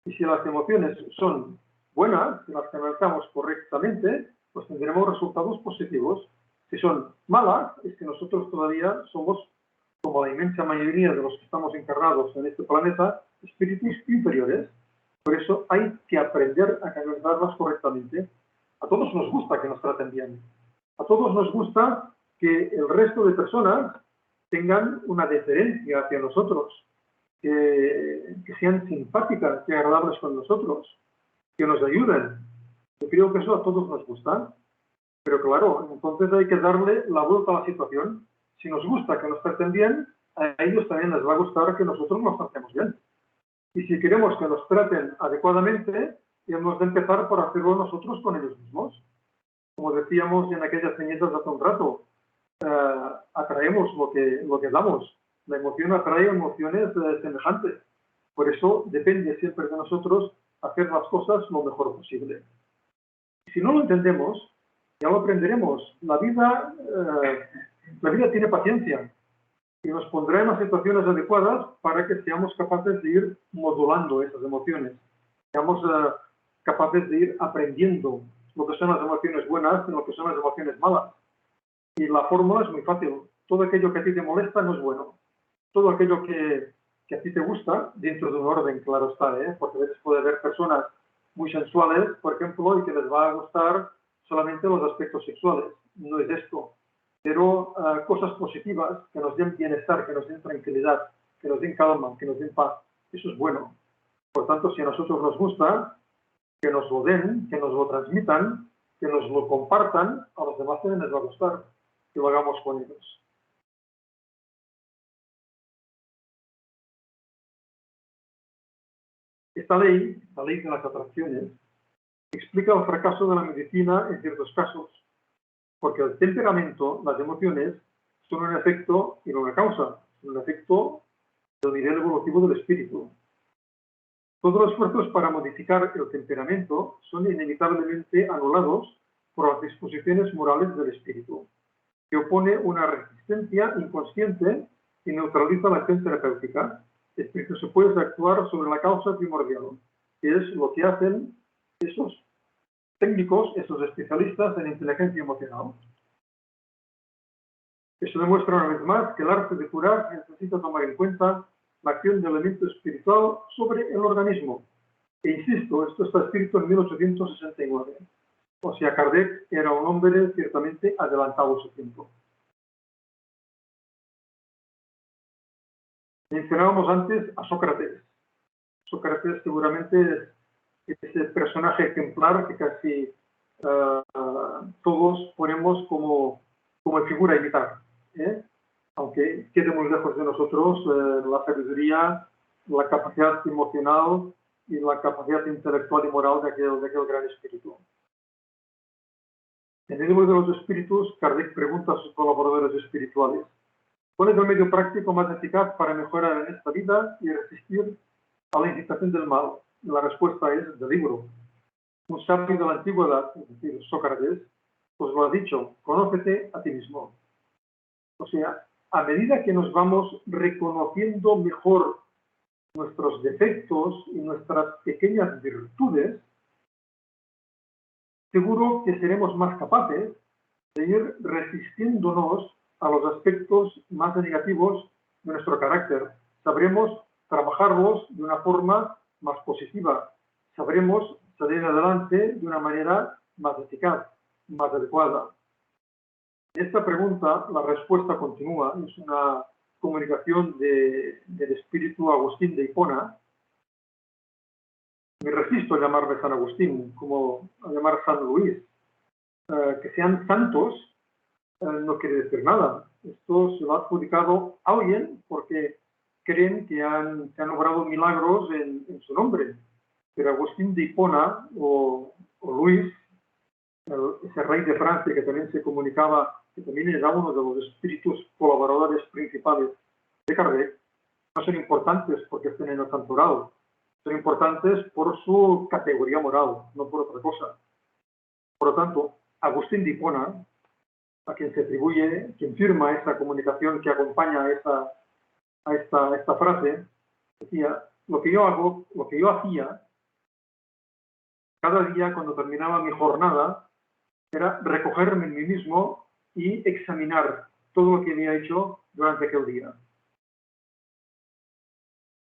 Y si las emociones son buenas, si las canalizamos correctamente, pues tendremos resultados positivos. Si son malas, es que nosotros todavía somos, como la inmensa mayoría de los que estamos encarnados en este planeta, espíritus inferiores. Por eso hay que aprender a canalizarlas correctamente. A todos nos gusta que nos traten bien. A todos nos gusta que el resto de personas tengan una deferencia hacia nosotros, que sean simpáticas, que agradables con nosotros, que nos ayuden. Yo creo que eso a todos nos gusta. Pero claro, entonces hay que darle la vuelta a la situación. Si nos gusta que nos traten bien, a ellos también les va a gustar que nosotros nos tratemos bien. Y si queremos que nos traten adecuadamente, hemos de empezar por hacerlo nosotros con ellos mismos. Como decíamos en aquellas viñetas hace un rato, atraemos lo que damos. La emoción atrae emociones semejantes. Por eso depende siempre de nosotros hacer las cosas lo mejor posible. Y si no lo entendemos, ya lo aprenderemos. La vida tiene paciencia y nos pondrá en las situaciones adecuadas para que seamos capaces de ir modulando esas emociones. Seamos capaces de ir aprendiendo lo que son las emociones buenas y lo que son las emociones malas. Y la fórmula es muy fácil. Todo aquello que a ti te molesta no es bueno. Todo aquello que a ti te gusta, dentro de un orden, claro está, porque a veces puede haber personas muy sensuales, por ejemplo, y que les va a gustar solamente los aspectos sexuales. No es esto. Pero cosas positivas que nos den bienestar, que nos den tranquilidad, que nos den calma, que nos den paz. Eso es bueno. Por tanto, si a nosotros nos gusta, que nos lo den, que nos lo transmitan, que nos lo compartan, a los demás también les va a gustar que lo hagamos con ellos. Esta ley de las atracciones, explica el fracaso de la medicina en ciertos casos, porque el temperamento, las emociones, son un efecto y no una causa, son un efecto del nivel evolutivo del espíritu. Todos los esfuerzos para modificar el temperamento son inevitablemente anulados por las disposiciones morales del espíritu, que opone una resistencia inconsciente y neutraliza la acción terapéutica. Es que se puede actuar sobre la causa primordial, que es lo que hacen esos técnicos, esos especialistas en inteligencia emocional. Eso demuestra una vez más que el arte de curar necesita tomar en cuenta la acción del elemento espiritual sobre el organismo. E insisto, esto está escrito en 1869. O sea, Kardec era un hombre ciertamente adelantado a su tiempo. Mencionábamos antes a Sócrates. Sócrates seguramente es ese personaje ejemplar que casi todos ponemos como figura a imitar. Aunque quede muy lejos de nosotros la sabiduría, la capacidad emocional y la capacidad intelectual y moral de aquel gran espíritu. En el libro de los espíritus, Kardec pregunta a sus colaboradores espirituales: ¿cuál es el medio práctico más eficaz para mejorar en esta vida y resistir a la incitación del mal? Y la respuesta es del libro. Un sabio de la antigüedad, es decir, Sócrates, pues lo ha dicho: conócete a ti mismo. O sea, a medida que nos vamos reconociendo mejor nuestros defectos y nuestras pequeñas virtudes, seguro que seremos más capaces de ir resistiéndonos a los aspectos más negativos de nuestro carácter. Sabremos trabajarlos de una forma más positiva. Sabremos salir adelante de una manera más eficaz, más adecuada. Esta pregunta, la respuesta continúa, es una comunicación del espíritu Agustín de Hipona. Me resisto a llamarle San Agustín, como a llamar San Luis. Que sean santos no quiere decir nada. Esto se lo ha adjudicado a alguien porque creen que han logrado milagros en su nombre. Pero Agustín de Hipona o Luis, ese rey de Francia que también se comunicaba, que también era uno de los espíritus colaboradores principales de Kardec, no son importantes porque estén en el santoral. Son importantes por su categoría moral, no por otra cosa. Por lo tanto, Agustín de Hipona, a quien se atribuye, quien firma esta comunicación que acompaña a esta frase, decía, lo que yo hacía cada día cuando terminaba mi jornada era recogerme en mí mismo y examinar todo lo que había hecho durante aquel día.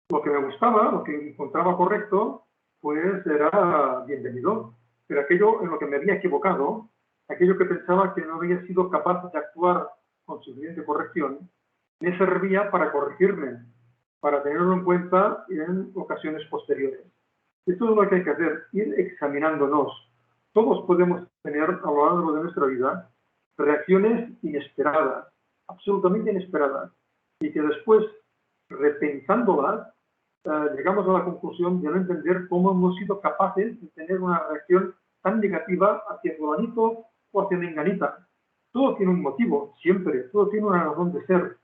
Lo que me gustaba, lo que encontraba correcto, pues era bienvenido. Pero aquello en lo que me había equivocado, aquello que pensaba que no había sido capaz de actuar con suficiente corrección, me servía para corregirme, para tenerlo en cuenta en ocasiones posteriores. Esto es lo que hay que hacer, ir examinándonos. Todos podemos tener a lo largo de nuestra vida reacciones inesperadas, absolutamente inesperadas, y que después, repensándolas, llegamos a la conclusión de no entender cómo hemos sido capaces de tener una reacción tan negativa hacia fulanito o hacia menganita. Todo tiene un motivo, siempre, todo tiene una razón de ser.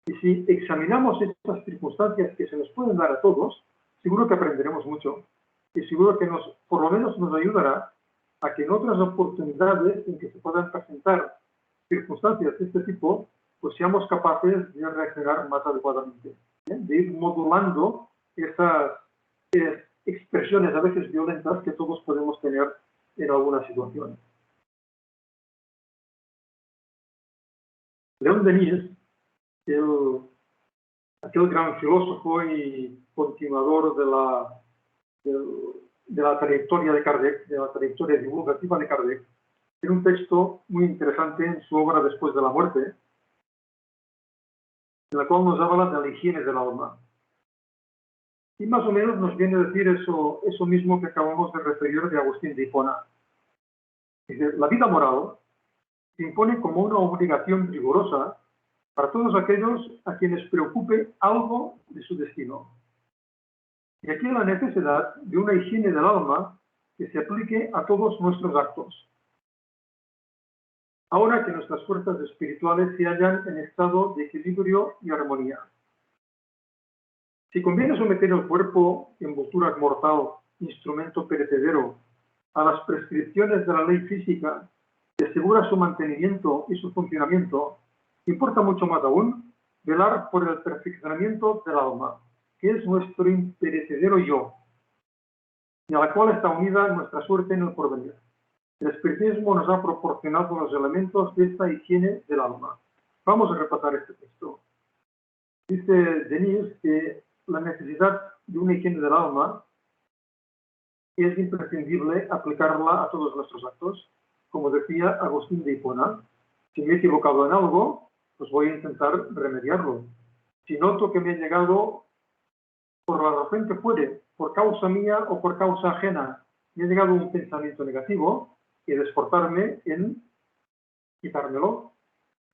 Y si examinamos estas circunstancias que se nos pueden dar a todos, seguro que aprenderemos mucho. Y seguro que por lo menos nos ayudará a que en otras oportunidades en que se puedan presentar circunstancias de este tipo, pues seamos capaces de reaccionar más adecuadamente, de ir modulando esas expresiones a veces violentas que todos podemos tener en alguna situación. León Denis, aquel gran filósofo y continuador de la trayectoria de Kardec, de la trayectoria divulgativa de Kardec, tiene un texto muy interesante en su obra Después de la muerte, en la cual nos habla de la higiene del alma. Y más o menos nos viene a decir eso mismo que acabamos de referir de Agustín de Hipona. Dice, la vida moral se impone como una obligación rigurosa para todos aquellos a quienes preocupe algo de su destino. Y aquí la necesidad de una higiene del alma que se aplique a todos nuestros actos. Ahora que nuestras fuerzas espirituales se hallan en estado de equilibrio y armonía. Si conviene someter el cuerpo, envoltura mortal, instrumento perecedero, a las prescripciones de la ley física que asegura su mantenimiento y su funcionamiento, importa mucho más aún velar por el perfeccionamiento del alma, que es nuestro imperecedero yo, y a la cual está unida nuestra suerte en el porvenir. El espiritismo nos ha proporcionado los elementos de esta higiene del alma. Vamos a repasar este texto. Dice Denis que la necesidad de una higiene del alma es imprescindible aplicarla a todos nuestros actos. Como decía Agustín de Hipona, si me he equivocado en algo, pues voy a intentar remediarlo. Si noto que me ha llegado, por la razón que fuere, por causa mía o por causa ajena, me ha llegado un pensamiento negativo, he de esforzarme en quitármelo,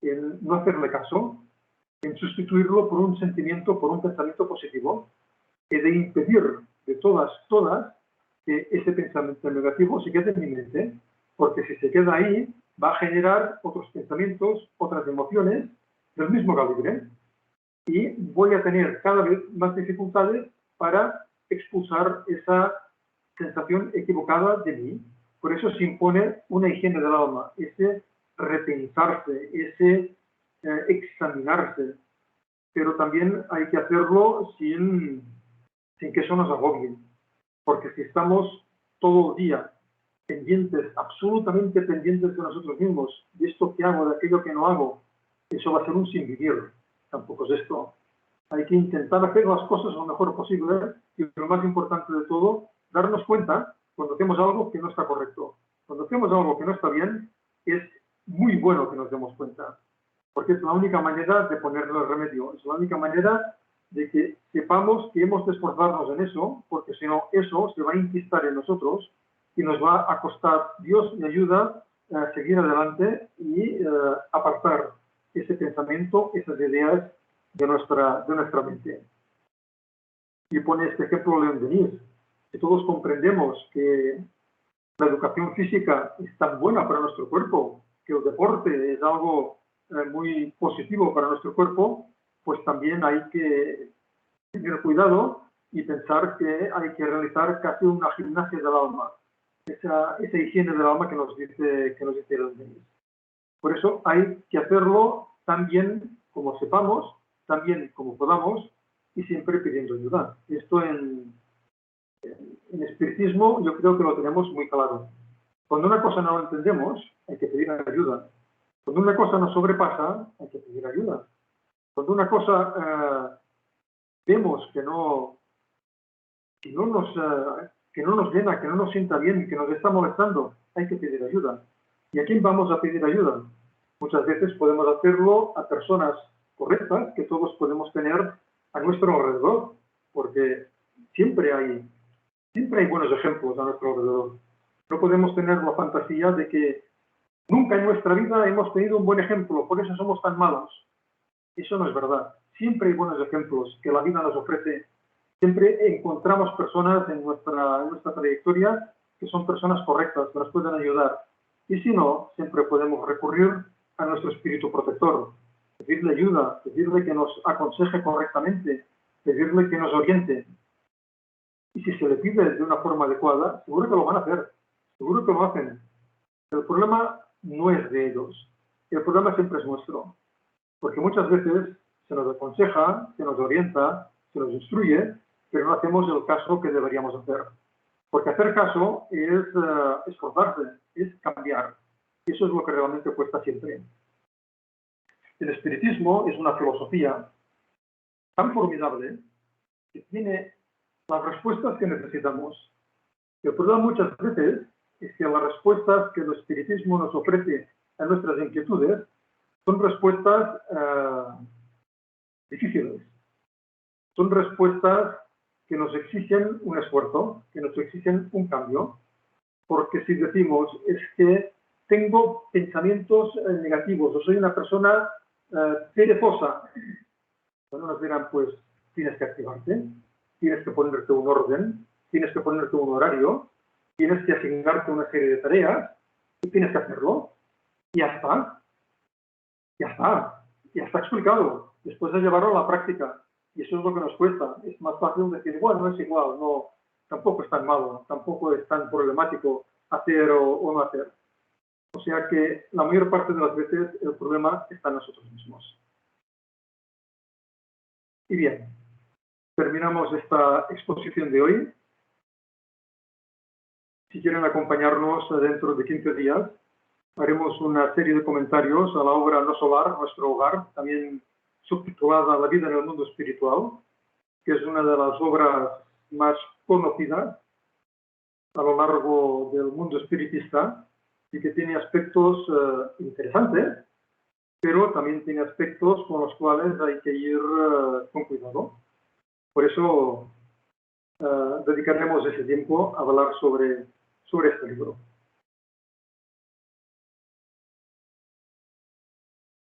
en no hacerle caso, en sustituirlo por un sentimiento, por un pensamiento positivo. He de impedir de todas, que ese pensamiento negativo se quede en mi mente, porque si se queda ahí, va a generar otros pensamientos, otras emociones del mismo calibre, y voy a tener cada vez más dificultades para expulsar esa sensación equivocada de mí. Por eso se impone una higiene del alma, ese repensarse, ese examinarse, pero también hay que hacerlo sin que eso nos agobie, porque si estamos todo el día pendientes, absolutamente pendientes de nosotros mismos, de esto que hago, de aquello que no hago, eso va a ser un sinvivir. Tampoco es esto. Hay que intentar hacer las cosas lo mejor posible y lo más importante de todo, darnos cuenta cuando hacemos algo que no está correcto. Cuando hacemos algo que no está bien, es muy bueno que nos demos cuenta, porque es la única manera de ponerle el remedio, es la única manera de que sepamos que hemos de esforzarnos en eso, porque si no, eso se va a inquistar en nosotros y nos va a costar. Dios me ayuda a seguir adelante y apartar ese pensamiento, esas ideas de nuestra mente. Y pone este ejemplo León Denis, que todos comprendemos que la educación física es tan buena para nuestro cuerpo, que el deporte es algo muy positivo para nuestro cuerpo, pues también hay que tener cuidado y pensar que hay que realizar casi una gimnasia del alma, esa higiene del alma que nos dice el Denis. Por eso hay que hacerlo tan bien como sepamos, tan bien como podamos y siempre pidiendo ayuda. Esto en espiritismo yo creo que lo tenemos muy claro. Cuando una cosa no lo entendemos, hay que pedir ayuda. Cuando una cosa nos sobrepasa, hay que pedir ayuda. Cuando una cosa vemos que no nos llena, que no nos sienta bien, que nos está molestando, hay que pedir ayuda. ¿Y a quién vamos a pedir ayuda? Muchas veces podemos hacerlo a personas correctas que todos podemos tener a nuestro alrededor, porque siempre hay buenos ejemplos a nuestro alrededor. No podemos tener la fantasía de que nunca en nuestra vida hemos tenido un buen ejemplo, por eso somos tan malos. Eso no es verdad. Siempre hay buenos ejemplos que la vida nos ofrece. Siempre encontramos personas en nuestra trayectoria que son personas correctas, que nos pueden ayudar. Y si no, siempre podemos recurrir a nuestro espíritu protector, pedirle ayuda, pedirle que nos aconseje correctamente, pedirle que nos oriente. Y si se le pide de una forma adecuada, seguro que lo van a hacer, seguro que lo hacen. El problema no es de ellos, el problema siempre es nuestro. Porque muchas veces se nos aconseja, se nos orienta, se nos instruye, pero no hacemos el caso que deberíamos hacer. Porque hacer caso es esforzarse, es cambiar. Y eso es lo que realmente cuesta siempre. El espiritismo es una filosofía tan formidable que tiene las respuestas que necesitamos. El problema muchas veces es que las respuestas que el espiritismo nos ofrece a nuestras inquietudes son respuestas difíciles. Son respuestas que nos exigen un esfuerzo, que nos exigen un cambio. Porque si decimos, es que tengo pensamientos negativos o soy una persona perezosa, bueno, nos dirán, pues tienes que activarte, tienes que ponerte un orden, tienes que ponerte un horario, tienes que asignarte una serie de tareas y tienes que hacerlo. Y ya está. Ya está. Ya está explicado. Después de llevarlo a la práctica. Y eso es lo que nos cuesta. Es más fácil decir, bueno, es igual, no, tampoco es tan malo, tampoco es tan problemático hacer o no hacer. O sea que la mayor parte de las veces el problema está en nosotros mismos. Y bien, terminamos esta exposición de hoy. Si quieren acompañarnos dentro de 15 días, haremos una serie de comentarios a la obra No Solar, Nuestro Hogar, también subtitulada La vida en el mundo espiritual, que es una de las obras más conocidas a lo largo del mundo espiritista y que tiene aspectos interesantes, pero también tiene aspectos con los cuales hay que ir con cuidado. Por eso dedicaremos ese tiempo a hablar sobre este libro.